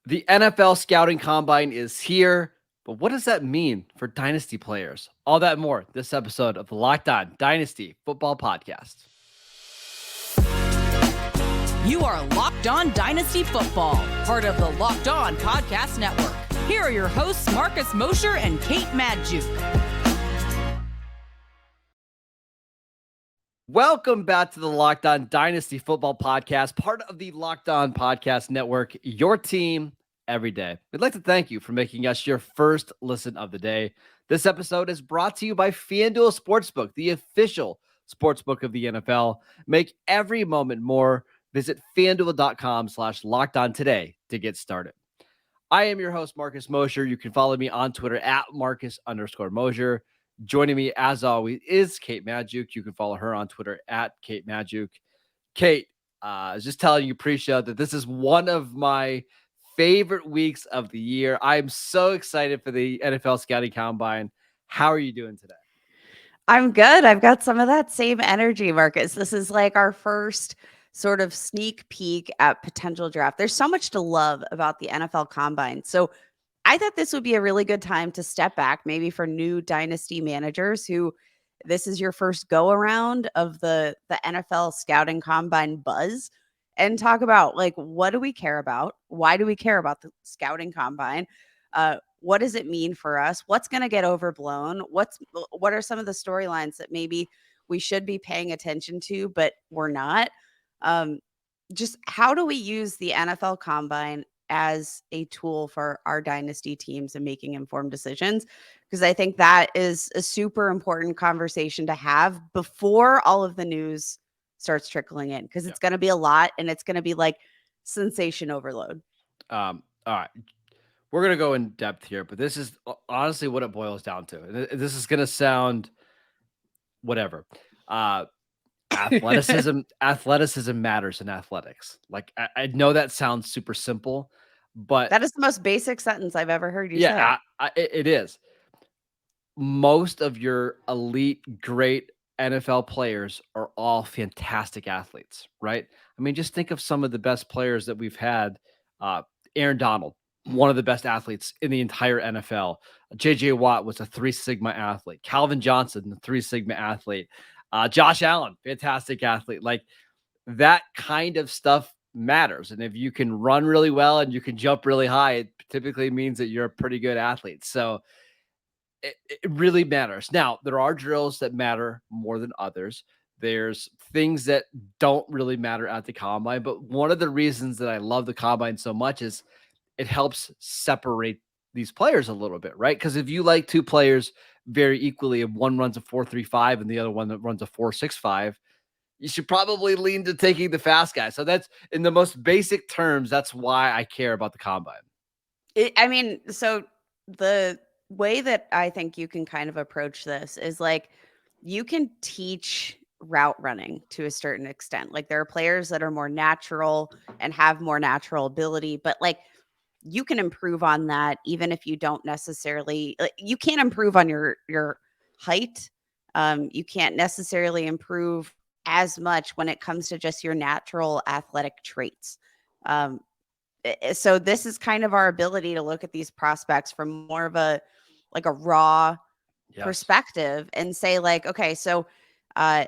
The NFL Scouting Combine is here, but what does that mean for Dynasty players? All that and more this episode of the Locked On Dynasty Football Podcast. You are Locked On Dynasty Football, part of the Locked On Podcast Network. Here are your hosts, Marcus Mosher and Kate Magdziuk. Welcome back to the Locked On Dynasty Football Podcast, part of the Locked On Podcast Network, your team every day. We'd like to thank you for making us your first listen of the day. This episode is brought to you by FanDuel Sportsbook, the official sportsbook of the NFL. Make every moment more. Visit FanDuel.com/LockedOn today to get started. I am your host, Marcus Mosher. You can follow me on Twitter at Marcus_Mosher. Joining me, as always, is Kate Magdziuk. You can follow her on Twitter at Kate Magdziuk. Kate, I was just telling you pre-show that this is one of my favorite weeks of the year. I'm so excited for the NFL Scouting Combine. How are you doing today? I'm good. I've got some of that same energy, Marcus. This is like our first sort of sneak peek at potential draft. There's so much to love about the NFL Combine. So I thought this would be a really good time to step back, maybe for new dynasty managers who this is your first go around of the NFL Scouting Combine buzz, and talk about, like, what do we care about? Why do we care about the Scouting Combine? What does it mean for us? What's going to get overblown? What are some of the storylines that maybe we should be paying attention to, but we're not? Just how do we use the NFL Combine as a tool for our dynasty teams and making informed decisions? Because I think that is a super important conversation to have before all of the news starts trickling in, because it's going to be a lot, and it's going to be like sensation overload. All right. We're going to go in depth here, but this is honestly what it boils down to. This is going to sound whatever. Athleticism matters in athletics. Like, I know that sounds super simple, but that is the most basic sentence I've ever heard you say. It is. Most of your elite, great NFL players are all fantastic athletes, right? I mean, just think of some of the best players that we've had. Aaron Donald, one of the best athletes in the entire NFL. J.J. Watt was a 3 Sigma athlete. Calvin Johnson, the 3 Sigma athlete. Josh Allen, fantastic athlete. Like, that kind of stuff matters. And if you can run really well and you can jump really high, it typically means that you're a pretty good athlete. So it really matters. Now, there are drills that matter more than others. There's things that don't really matter at the combine. But one of the reasons that I love the combine so much is it helps separate these players a little bit, right? Because if you like two players very equally, and one runs a 4.35 and the other one that runs a 4.65, you should probably lean to taking the fast guy. So that's, in the most basic terms, that's why I care about the combine. So the way that I think you can kind of approach this is, like, you can teach route running to a certain extent. Like, there are players that are more natural and have more natural ability, but like, you can improve on that even if you don't necessarily, you can't improve on your height. You can't necessarily improve as much when it comes to just your natural athletic traits. So this is kind of our ability to look at these prospects from more of a raw perspective and say, like, okay, so I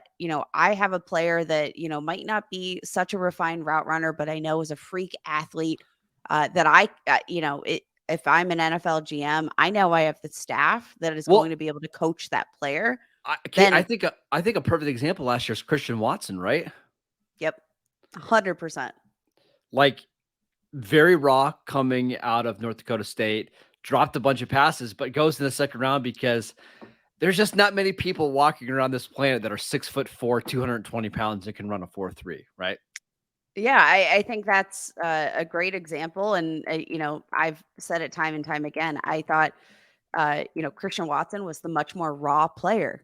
have a player that, might not be such a refined route runner, but I know is a freak athlete, that if I'm an NFL GM, I know I have the staff that is going to be able to coach that player. I think a perfect example last year is Christian Watson, right? Yep. 100%. Like, very raw coming out of North Dakota State, dropped a bunch of passes, but goes in the second round because there's just not many people walking around this planet that are 6'4", 220 pounds and can run a 4.3, right? Yeah, I think that's a great example. And, I've said it time and time again. I thought, Christian Watson was the much more raw player,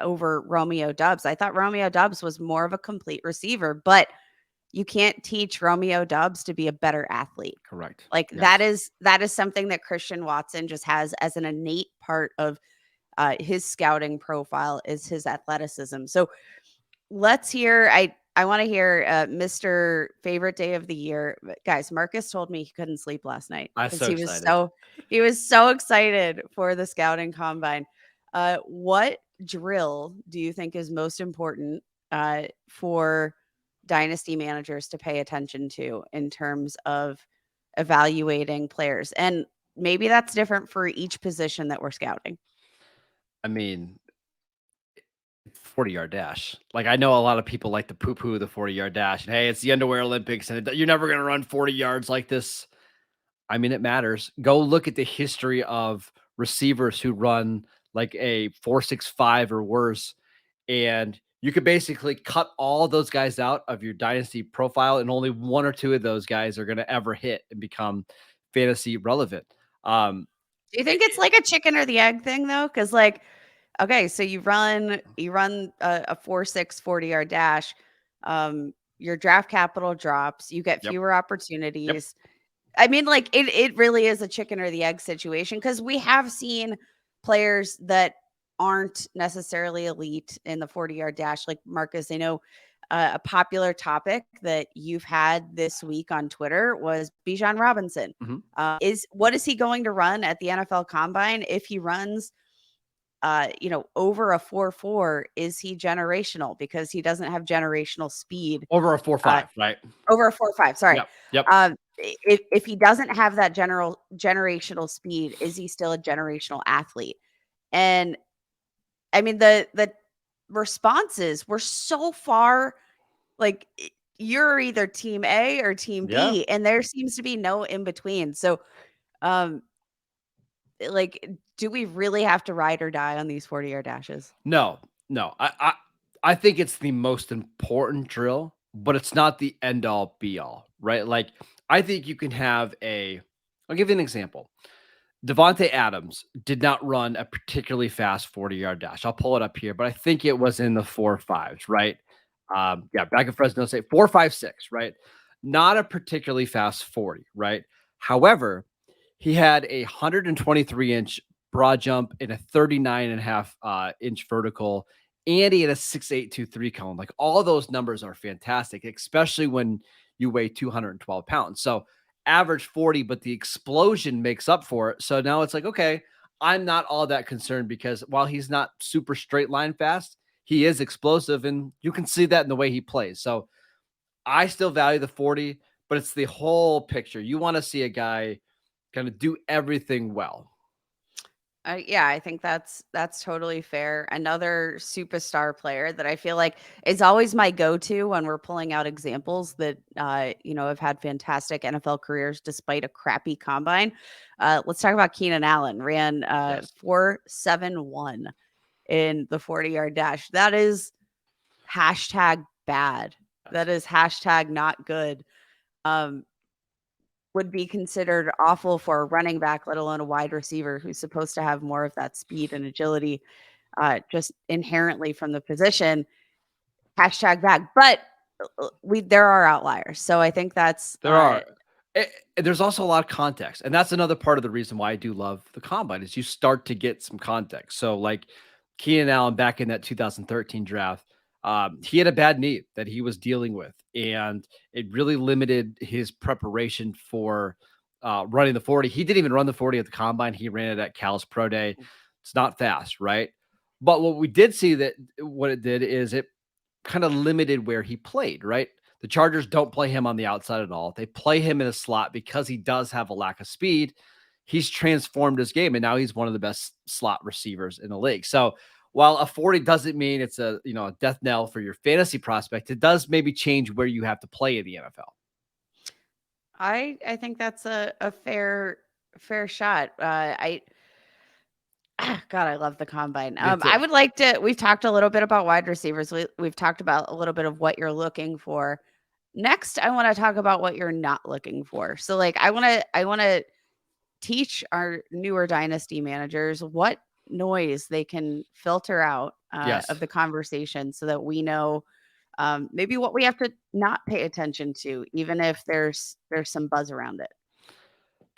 over Romeo Doubs. I thought Romeo Doubs was more of a complete receiver, but you can't teach Romeo Doubs to be a better athlete. Correct. Like, yes. that is something that Christian Watson just has as an innate part of his scouting profile, is his athleticism. So let's hear, I want to hear Mr. Favorite Day of the Year. Guys, Marcus told me he couldn't sleep last night I'm because so excited. he was so excited for the scouting combine. What drill do you think is most important for dynasty managers to pay attention to in terms of evaluating players? And maybe that's different for each position that we're scouting. I mean, 40-yard dash. Like, I know a lot of people like to poo-poo the 40-yard dash, and, "Hey, it's the underwear Olympics, and you're never gonna run 40 yards like this." I mean, it matters. Go look at the history of receivers who run like a 4.65 or worse, and you could basically cut all those guys out of your dynasty profile, and only 1 or 2 of those guys are gonna ever hit and become fantasy relevant. Um, Do you it think it's like a chicken or the egg thing though? Because like, okay, so you run a 4.6 40-yard dash. Your draft capital drops. You get Yep, fewer yep. opportunities. I mean, like it really is a chicken or the egg situation because we have seen players that aren't necessarily elite in the 40-yard dash. Like Marcus, I know a popular topic that you've had this week on Twitter was Bijan Robinson. Mhm. Is what is he going to run at the NFL Combine? If he runs over a 4.4, is he generational? Because he doesn't have generational speed. Over a Uh, 4.5, right? over a 4.5, sorry. Yep, yep. If he doesn't have that generational speed, is he still a generational athlete? And I mean, the responses were so far like you're either team A or team Yeah. B, and there seems to be no in between. So, um, like, do we really have to ride or die on these 40-yard dashes? No, no. I think it's the most important drill, but it's not the end all be all, right? Like, I think you can have I'll give you an example. Devontae Adams did not run a particularly fast 40-yard dash. I'll pull it up here, but I think it was in the 4.5s, right? Yeah, back in Fresno State, 4.56, right? Not a particularly fast 40, right? However, he had a 123-inch broad jump and a 39.5 inch vertical, and he had a 6.823 cone. Like, all those numbers are fantastic, especially when you weigh 212 pounds. So average 40, but the explosion makes up for it. So now it's like, okay, I'm not all that concerned because while he's not super straight line fast, he is explosive, and you can see that in the way he plays. So I still value the 40, but it's the whole picture. You want to see a guy kind of do everything well. Yeah, I think that's totally fair. Another superstar player that I feel like is always my go-to when we're pulling out examples that have had fantastic NFL careers despite a crappy combine. Let's talk about Keenan Allen. Ran Yes. 4.71 in the 40-yard dash. That is hashtag bad. Yes. That is hashtag not good. Um, would be considered awful for a running back, let alone a wide receiver who's supposed to have more of that speed and agility, just inherently from the position. Hashtag back, but there are outliers, so I think that's There are. Eh, there's also a lot of context, and that's another part of the reason why I do love the combine is you start to get some context. So, like Keenan Allen back in that 2013 draft, he had a bad knee that he was dealing with, and it really limited his preparation for running the 40. He didn't even run the 40 at the combine. He ran it at Cal's Pro Day. It's not fast, right? But what we did see that what it did is it kind of limited where he played, right? The Chargers don't play him on the outside at all. They play him in a slot because he does have a lack of speed. He's transformed his game, and now he's one of the best slot receivers in the league. So while a 40 doesn't mean it's a death knell for your fantasy prospect, it does maybe change where you have to play in the NFL. I think that's a fair shot. God, I love the combine. Me I too. would like to. We've talked a little bit about wide receivers. We've talked about a little bit of what you're looking for. Next, I want to talk about what you're not looking for. So, like, I want to teach our newer dynasty managers what noise they can filter out of Yes. the conversation, so that we know maybe what we have to not pay attention to, even if there's some buzz around it.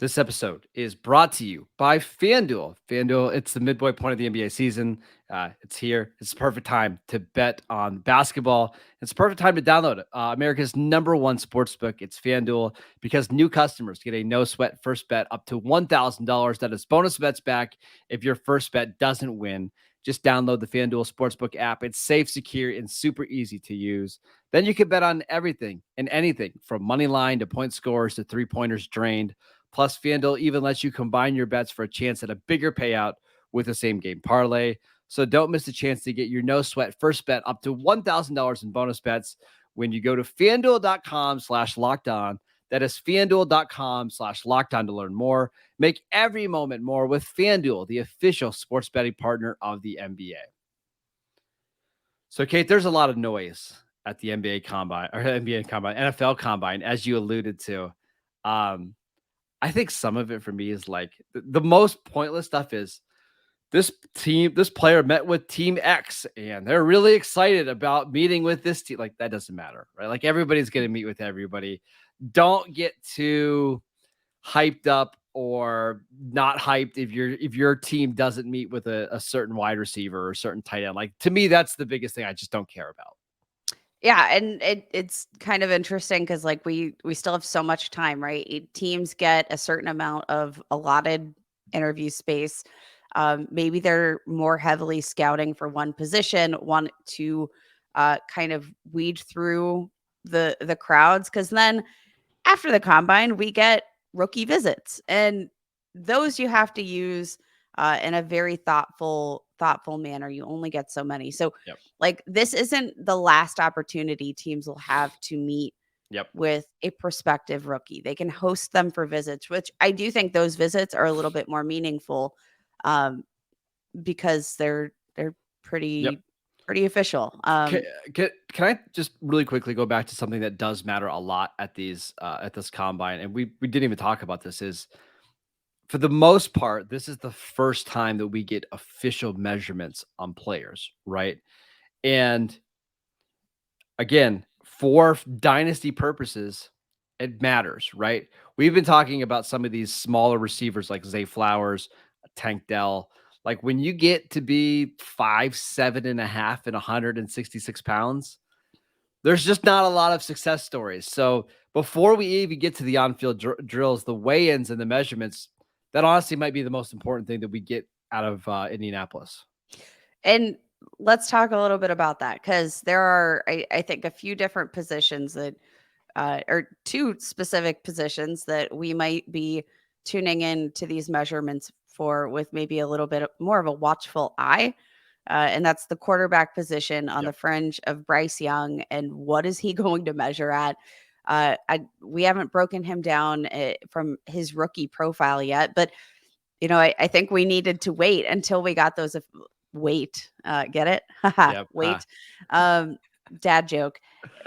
This episode is brought to you by FanDuel. FanDuel, it's the midway point of the NBA season. It's here. It's the perfect time to bet on basketball. It's the perfect time to download it. America's #1 sportsbook. It's FanDuel because new customers get a no sweat first bet up to $1,000. That is bonus bets back if your first bet doesn't win. Just download the FanDuel Sportsbook app. It's safe, secure, and super easy to use. Then you can bet on everything and anything from money line to point scores to three-pointers drained. Plus, FanDuel even lets you combine your bets for a chance at a bigger payout with a same game parlay. So don't miss the chance to get your no sweat first bet up to $1,000 in bonus bets when you go to fanduel.com/lockedon. That is fanduel.com/lockedon to learn more. Make every moment more with FanDuel, the official sports betting partner of the NBA. So, Kate, there's a lot of noise at the NBA combine or NBA combine, NFL combine, as you alluded to. I think some of it for me is like the most pointless stuff is this player met with team X and they're really excited about meeting with this team. Like that doesn't matter, right? Like everybody's going to meet with everybody. Don't get too hyped up or not hyped if your team doesn't meet with a certain wide receiver or a certain tight end. Like to me, that's the biggest thing I just don't care about. Yeah, and it's kind of interesting because like we still have so much time, right? Teams get a certain amount of allotted interview space. Maybe they're more heavily scouting for one position, want to kind of weed through the crowds, because then after the combine we get rookie visits, and those you have to use in a very thoughtful manner. You only get so many. So Yep. like this isn't the last opportunity teams will have to meet Yep. with a prospective rookie. They can host them for visits, which I do think those visits are a little bit more meaningful because they're pretty official. Can I just really quickly go back to something that does matter a lot at this combine, and we didn't even talk about this, is for the most part, this is the first time that we get official measurements on players, right? And again, for dynasty purposes, it matters, right? We've been talking about some of these smaller receivers like Zay Flowers, Tank Dell. Like when you get to be 5'7.5" and 166 pounds, there's just not a lot of success stories. So before we even get to the on-field drills, the weigh-ins and the measurements, that honestly might be the most important thing that we get out of Indianapolis. And let's talk a little bit about that, because there are, I think, a few different positions that, or two specific positions that we might be tuning in to these measurements for with maybe a little bit more of a watchful eye. And that's the quarterback position on the fringe of Bryce Young. And what is he going to measure at? We haven't broken him down from his rookie profile yet, but I think we needed to wait until we got those. Get it? Yep. Wait. Dad joke.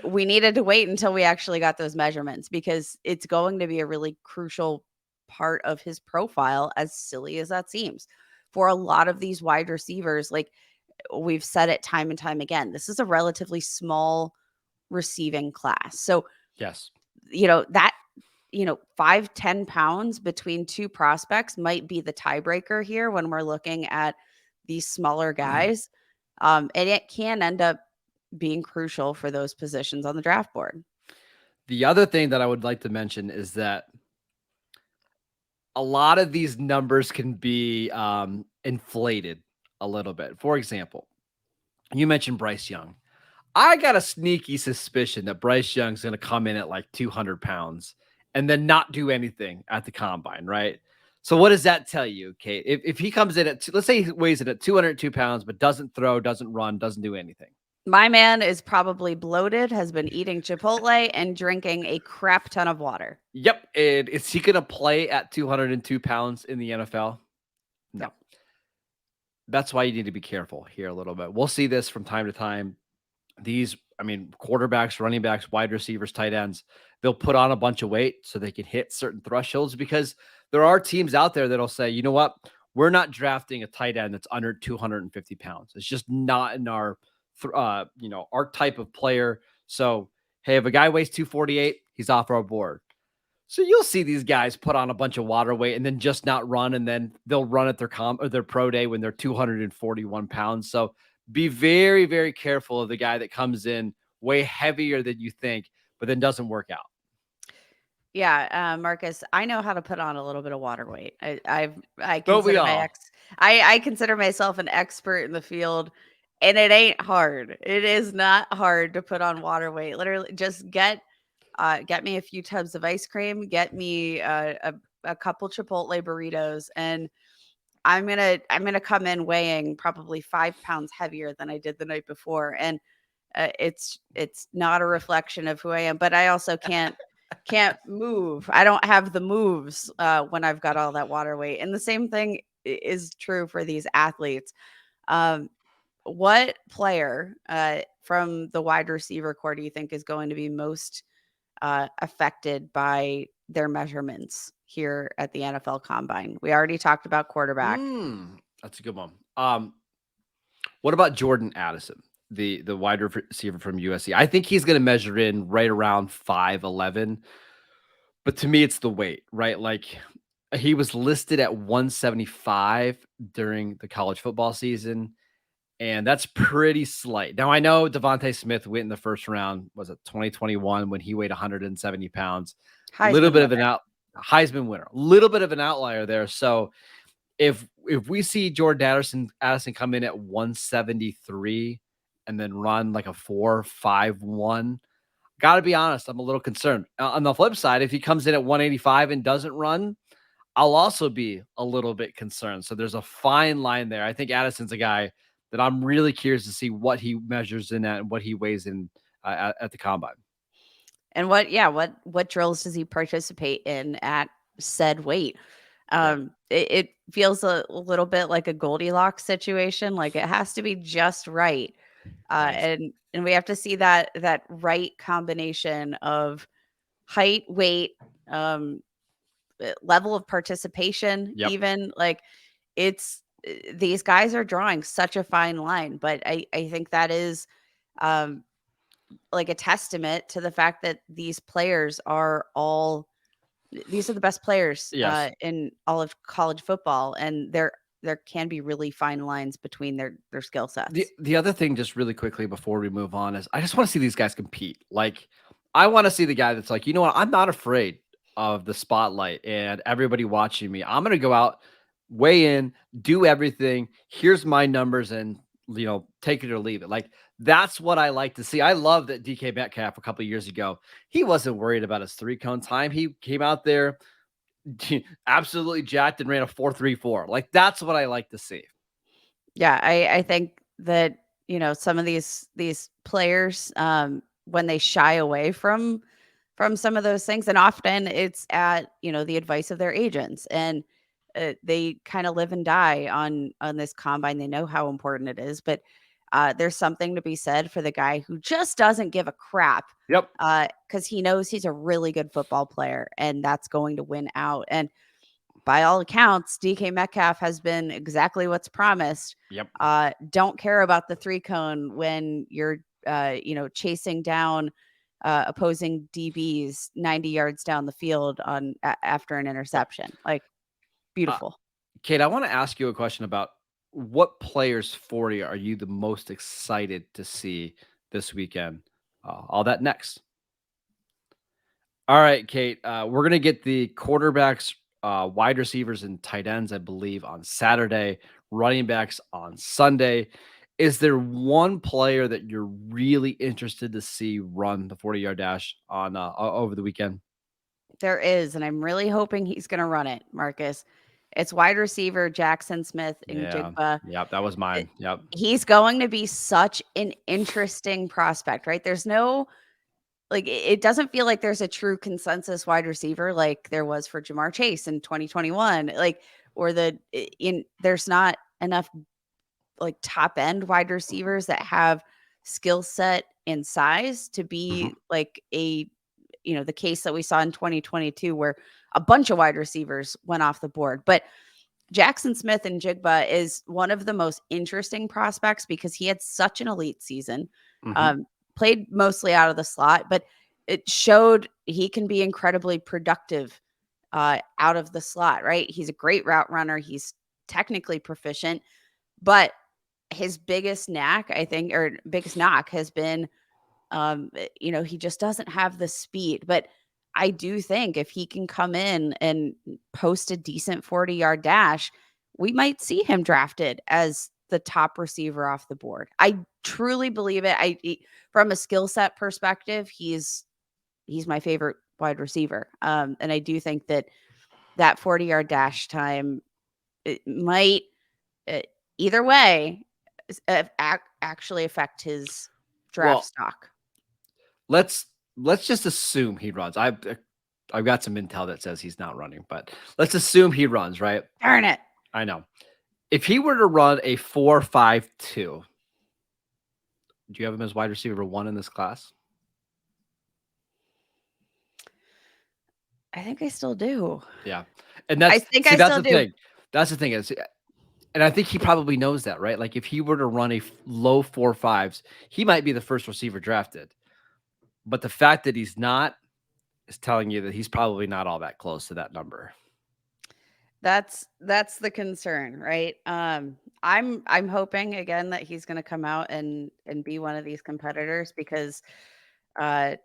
We needed to wait until we actually got those measurements, because it's going to be a really crucial part of his profile, as silly as that seems. For a lot of these wide receivers, like we've said it time and time again, this is a relatively small receiving class. So, Yes. That 5-10 pounds between two prospects might be the tiebreaker here when we're looking at these smaller guys. And it can end up being crucial for those positions on the draft board. The other thing that I would like to mention is that a lot of these numbers can be inflated a little bit. For example, you mentioned Bryce Young. I got a sneaky suspicion that Bryce Young's going to come in at like 200 pounds and then not do anything at the combine, right? So what does that tell you, Kate? If he comes in at, let's say he weighs in at 202 pounds, but doesn't throw, doesn't run, doesn't do anything. My man is probably bloated, has been eating Chipotle and drinking a crap ton of water. Yep. And is he going to play at 202 pounds in the NFL? No. That's why you need to be careful here a little bit. We'll see this from time to time. Quarterbacks, running backs, wide receivers, tight ends, they'll put on a bunch of weight so they can hit certain thresholds, because there are teams out there that'll say, you know what, we're not drafting a tight end that's under 250 pounds. It's just not in our type of player. So, hey, if a guy weighs 248, he's off our board. So you'll see these guys put on a bunch of water weight and then just not run, and then they'll run at their or their pro day when they're 241 pounds. So be very, very careful of the guy that comes in way heavier than you think, but then doesn't work out. Yeah, Marcus, I know how to put on a little bit of water weight. I Don't we consider all? I consider myself an expert in the field, and it ain't hard. It is not hard to put on water weight. Literally, just get me a few tubs of ice cream, get me a couple Chipotle burritos, and I'm gonna come in weighing probably 5 pounds heavier than I did the night before, and it's not a reflection of who I am, but I also can't move. I don't have the moves when I've got all that water weight. And the same thing is true for these athletes. Um, what player from the wide receiver core do you think is going to be most affected by their measurements here at the NFL Combine? We already talked about quarterback. That's a good one. What about Jordan Addison, the wide receiver from USC? I think he's going to measure in right around 5'11". But to me, it's the weight, right? Like he was listed at 175 during the college football season, and that's pretty slight. Now I know Devontae Smith went in the first round. Was it 2021 when he weighed 170 pounds? Little Heisman bit of an winner. Heisman winner, little bit of an outlier there. So if we see Jordan Addison come in at 173 and then run like a 4.51, gotta be honest, I'm a little concerned. On the flip side, if he comes in at 185 and doesn't run, I'll also be a little bit concerned. So there's a fine line there. I think Addison's a guy that I'm really curious to see what he measures in at and what he weighs in at the combine. And what drills does he participate in at said weight? Yep. It feels a little bit like a Goldilocks situation. Like it has to be just right. Right. And we have to see that right combination of height, weight, um, level of participation, Yep. even like these guys are drawing such a fine line, but I think that is um like a testament to the fact that these players are all these are the best players Yes. in all of college football, and there can be really fine lines between their skill The sets. the other thing, just really quickly before we move on, is I just want to see these guys compete. Like, I want to see the guy that's like, you know what, I'm not afraid of the spotlight and everybody watching me. I'm gonna go out, weigh in, do everything. Here's my numbers, and take it or leave it. Like, that's what I like to see. I love that DK Metcalf a couple of years ago, he wasn't worried about his 3-cone time. He came out there absolutely jacked and ran a 4.34. Like, that's what I like to see. Yeah, I think that, some of these players, when they shy away from some of those things, and often it's at, the advice of their agents, and they kind of live and die on this combine. They know how important it is, but there's something to be said for the guy who just doesn't give a crap Yep. because he knows he's a really good football player, and that's going to win out. And by all accounts, DK Metcalf has been exactly what's promised. Yep. Don't care about the 3-cone when you're, chasing down opposing DBs 90 yards down the field after an interception. Like, Uh, beautiful. Kate, I want to ask you a question about what players 40 are you the most excited to see this weekend? All that next. All right, Kate. We're gonna get the quarterbacks, wide receivers, and tight ends, I believe, on Saturday. Running backs on Sunday. Is there one player that you're really interested to see run the 40-yard dash on over the weekend? There is, and I'm really hoping he's going to run it, Marcus. It's wide receiver Jackson Smith in Yeah. Jigba. Yep. That was Uh, mine. Yep. He's going to be such an interesting prospect, right? There's no like it doesn't feel like there's a true consensus wide receiver like there was for Jamar Chase in 2021, like or there's not enough like top end wide receivers that have skill set and size to Mhm. be like the case that we saw in 2022 where a bunch of wide receivers went off the board. But Jackson Smith and Jigba is one of the most interesting prospects because he had such an elite season. Mhm. Um, Played mostly out of the slot, but it showed he can be incredibly productive out of the slot, right? He's a great route runner. He's technically proficient, but his biggest knack, I think, or biggest knock has been, he just doesn't have the speed. But I do think if he can come in and post a decent 40-yard dash, we might see him drafted as the top receiver off the board. I truly believe it. From a skill set perspective, he's my favorite wide receiver. And I do think that 40-yard dash time, it might, uh, either way, actually affect his draft Well, stock. let's just assume he runs. I've got some intel that says he's not running, but let's assume he runs, right? Darn it. I know. If he were to run a 4.52, do you have him as wide receiver 1 in this class? I think I still do. Yeah. And that's still the do. thing. That's the thing is, and I think he probably knows that, right? Like if he were to run a low 4.5s, he might be the first receiver drafted. But the fact that he's not is telling you that he's probably not all that close to that number. That's the concern, right? I'm hoping again that he's going to come out and be one of these competitors because we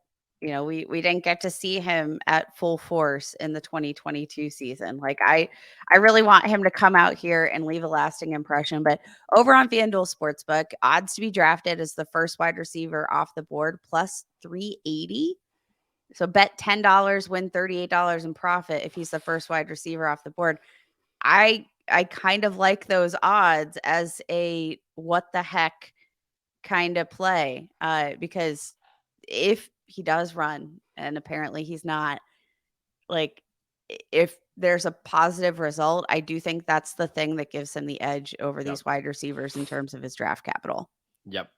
didn't get to see him at full force in the 2022 season. Like I really want him to come out here and leave a lasting impression. But over on FanDuel Sportsbook, odds to be drafted as the first wide receiver off the board plus 380. So bet $10, win $38 in profit if he's the first wide receiver off the board. I kind of like those odds as a what the heck kind of play, because if he does run, and apparently he's not, like if there's a positive result, I do think that's the thing that gives him the edge over these wide receivers in terms of his draft capital. Yep.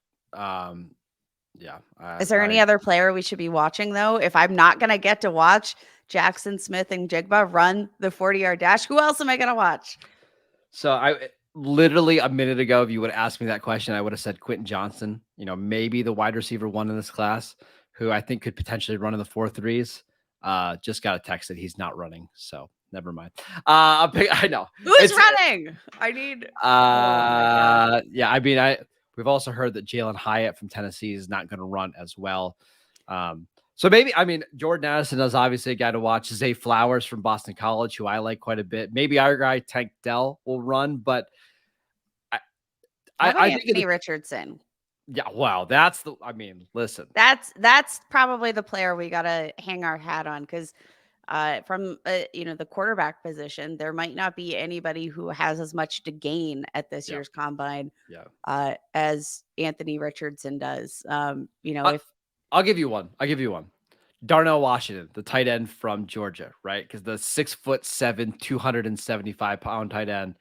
Yeah. Is there any other player we should be watching though? If I'm not going to get to watch Jackson Smith and Jigba run the 40-yard dash, who else am I going to watch? So I literally a minute ago, if you would have asked me that question, I would have said Quentin Johnson, maybe the wide receiver 1 in this class, who I think could potentially run in the 4.3s. Just got a text that he's not running. So never mind. I know. Who's running? I need. Yeah. I mean, we've also heard that Jalen Hyatt from Tennessee is not going to run as well. So maybe, Jordan Addison is obviously a guy to watch. Zay Flowers from Boston College, who I like quite a bit. Maybe our guy Tank Dell will run, but I think Anthony Richardson. Yeah, wow, listen. That's probably the player we got to hang our hat on because from the quarterback position, there might not be anybody who has as much to gain at this year's combine as Anthony Richardson does. I'll give you one. Darnell Washington, the tight end from Georgia, right? Because the 6'7", 275-pound tight end.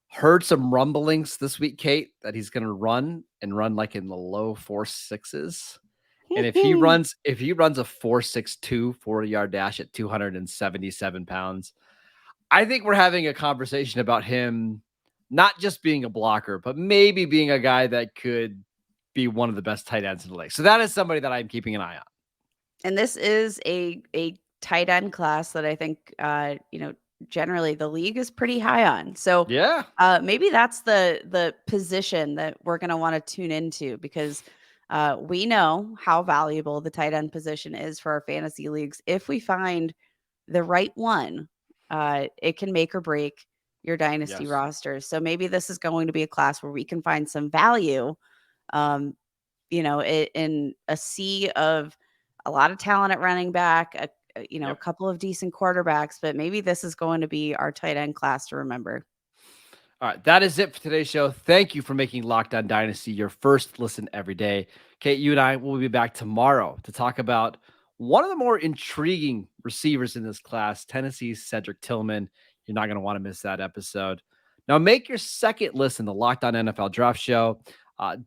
Heard some rumblings this week, Kate, that he's going to run like in the low 4.6s. And if he runs a 4.62 40-yard dash at 277 pounds, I think we're having a conversation about him not just being a blocker, but maybe being a guy that could be one of the best tight ends in the league. So that is somebody that I'm keeping an eye on. And this is a tight end class that I think generally the league is pretty high on. So yeah, maybe that's the position that we're going to want to tune into because we know how valuable the tight end position is for our fantasy leagues. If we find the right one, it can make or break your dynasty rosters. So maybe this is going to be a class where we can find some value, in a sea of a lot of talent at running back, a couple of decent quarterbacks, but maybe this is going to be our tight end class to remember. All right, that is it for today's show. Thank you for making Locked On Dynasty your first listen every day. Kate, you and I will be back tomorrow to talk about one of the more intriguing receivers in this class, Tennessee's Cedric Tillman. You're not going to want to miss that episode. Now, make your second listen to Locked On NFL Draft Show.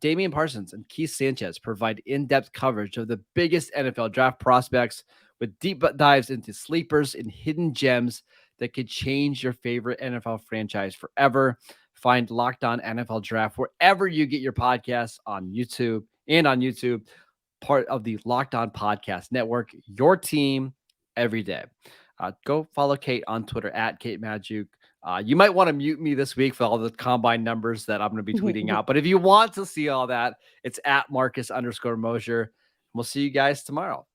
Damian Parsons and Keith Sanchez provide in-depth coverage of the biggest NFL draft prospects with deep dives into sleepers and hidden gems that could change your favorite NFL franchise forever. Find Locked On NFL Draft wherever you get your podcasts on YouTube. part of the Locked On Podcast Network, your team every day. Go follow Kate on Twitter at Kate Magdziuk. You might want to mute me this week for all the combine numbers that I'm going to be tweeting out. But if you want to see all that, it's at Marcus_Mosher. We'll see you guys tomorrow.